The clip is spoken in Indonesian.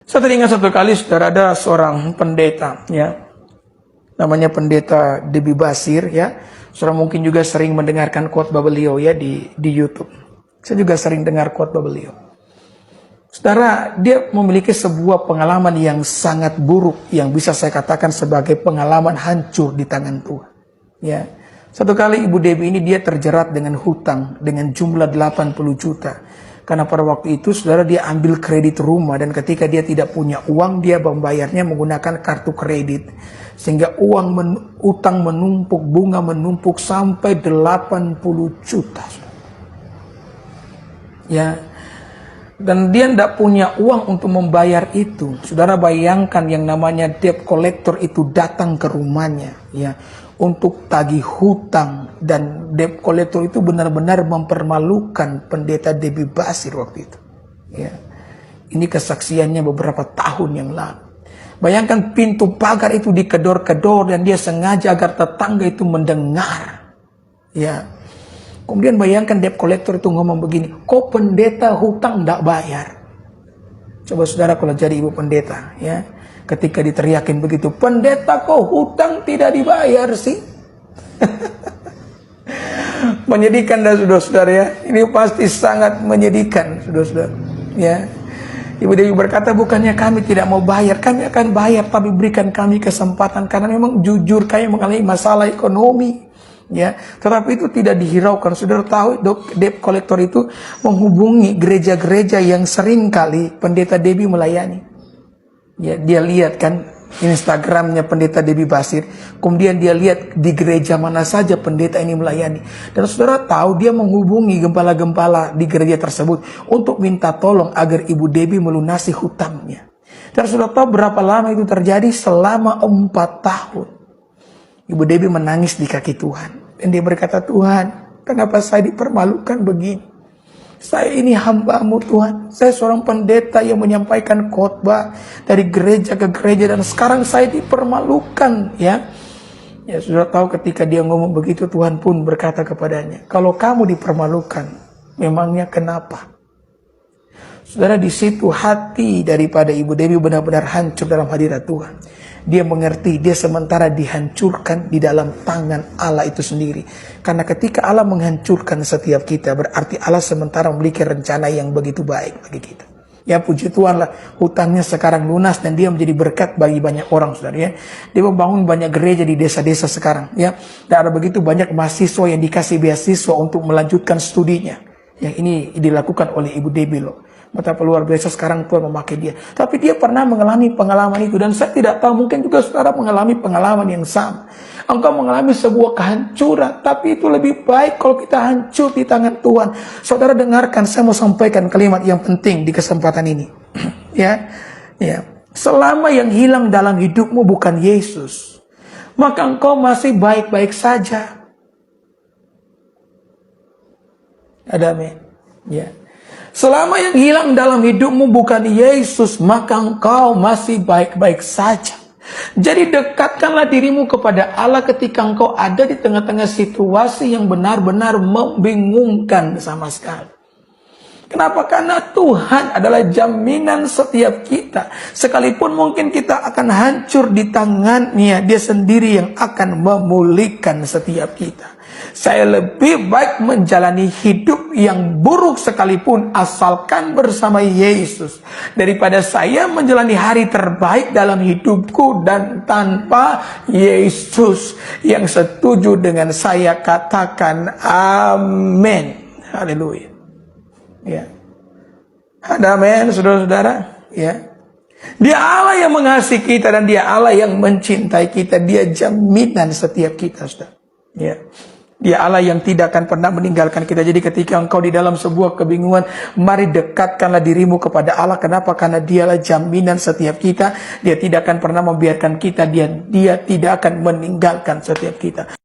Saya teringat satu kali, saudara, ada seorang pendeta, ya, namanya pendeta Debbie Basir, ya. Saudara mungkin juga sering mendengarkan khotbah beliau, ya, di YouTube. Saya juga sering dengar khotbah beliau. Saudara, dia memiliki sebuah pengalaman yang sangat buruk, yang bisa saya katakan sebagai pengalaman hancur di tangan Tuhan, ya. Satu kali Ibu Debbie ini dia terjerat dengan hutang dengan jumlah 80 juta. Karena pada waktu itu, saudara, dia ambil kredit rumah, dan ketika dia tidak punya uang, dia membayarnya menggunakan kartu kredit. Sehingga utang menumpuk, bunga menumpuk sampai 80 juta. Ya, dan dia tidak punya uang untuk membayar itu. Saudara bayangkan yang namanya debt collector itu datang ke rumahnya, ya, untuk tagih hutang, dan debt collector itu benar-benar mempermalukan pendeta Debbie Basir waktu itu. Ya. Ini kesaksiannya beberapa tahun yang lalu. Bayangkan pintu pagar itu dikedor-kedor dan dia sengaja agar tetangga itu mendengar. Ya. Kemudian bayangkan debt collector itu ngomong begini, kok pendeta hutang tidak bayar? Coba saudara kalau jadi ibu pendeta, ya, ketika diteriakin begitu, pendeta kok hutang tidak dibayar sih? Menyedihkan dah saudara-saudara, ya. Ini pasti sangat menyedihkan saudara-saudara, ya. Ibu Dewi berkata, bukannya kami tidak mau bayar, kami akan bayar, tapi berikan kami kesempatan, karena memang jujur kami mengalami masalah ekonomi, ya. Tetapi itu tidak dihiraukan. Saudara tahu, debt collector itu menghubungi gereja-gereja yang sering kali pendeta Debbie melayani. Ya, dia lihat kan Instagramnya pendeta Debbie Basir, kemudian dia lihat di gereja mana saja pendeta ini melayani, dan saudara tahu dia menghubungi gembala-gembala di gereja tersebut untuk minta tolong agar Ibu Debbie melunasi hutangnya. Dan saudara tahu berapa lama itu terjadi? Selama 4 tahun. Ibu Debbie menangis di kaki Tuhan, dan dia berkata, Tuhan, kenapa saya dipermalukan begini? Saya ini hamba-Mu Tuhan. Saya seorang pendeta yang menyampaikan khotbah dari gereja ke gereja, dan sekarang saya dipermalukan, ya. Ya, sudah tahu ketika dia ngomong begitu, Tuhan pun berkata kepadanya, kalau kamu dipermalukan, memangnya kenapa? Saudara, di situ hati daripada Ibu Debbie benar-benar hancur dalam hadirat Tuhan. Dia mengerti, dia sementara dihancurkan di dalam tangan Allah itu sendiri. Karena ketika Allah menghancurkan setiap kita, berarti Allah sementara memiliki rencana yang begitu baik bagi kita. Ya, puji Tuhan lah, hutangnya sekarang lunas dan dia menjadi berkat bagi banyak orang, saudara, ya. Dia membangun banyak gereja di desa-desa sekarang, ya. Dan ada begitu banyak mahasiswa yang dikasih beasiswa untuk melanjutkan studinya. Yang ini dilakukan oleh Ibu Debbie loh. Betapa luar biasa sekarang Tuhan memakai dia. Tapi dia pernah mengalami pengalaman itu, dan saya tidak tahu, mungkin juga saudara mengalami pengalaman yang sama. Engkau mengalami sebuah kehancuran, tapi itu lebih baik kalau kita hancur di tangan Tuhan. Saudara dengarkan, saya mau sampaikan kalimat yang penting di kesempatan ini. Ya, ya. Selama yang hilang dalam hidupmu bukan Yesus, maka engkau masih baik-baik saja. Ada amin. Ya. Selama yang hilang dalam hidupmu bukan Yesus, maka engkau masih baik-baik saja. Jadi dekatkanlah dirimu kepada Allah ketika engkau ada di tengah-tengah situasi yang benar-benar membingungkan sama sekali. Kenapa? Karena Tuhan adalah jaminan setiap kita. Sekalipun mungkin kita akan hancur di tangannya, dia sendiri yang akan memulihkan setiap kita. Saya lebih baik menjalani hidup yang buruk sekalipun asalkan bersama Yesus, daripada saya menjalani hari terbaik dalam hidupku dan tanpa Yesus. Yang setuju dengan saya katakan amin. Haleluya. Ya. Ada amin, saudara-saudara. Ya. Dia Allah yang mengasihi kita, dan dia Allah yang mencintai kita. Dia jaminan setiap kita, saudara. Ya. Dia Allah yang tidak akan pernah meninggalkan kita. Jadi ketika engkau di dalam sebuah kebingungan, mari dekatkanlah dirimu kepada Allah. Kenapa? Karena dialah jaminan setiap kita. Dia tidak akan pernah membiarkan kita. Dia tidak akan meninggalkan setiap kita.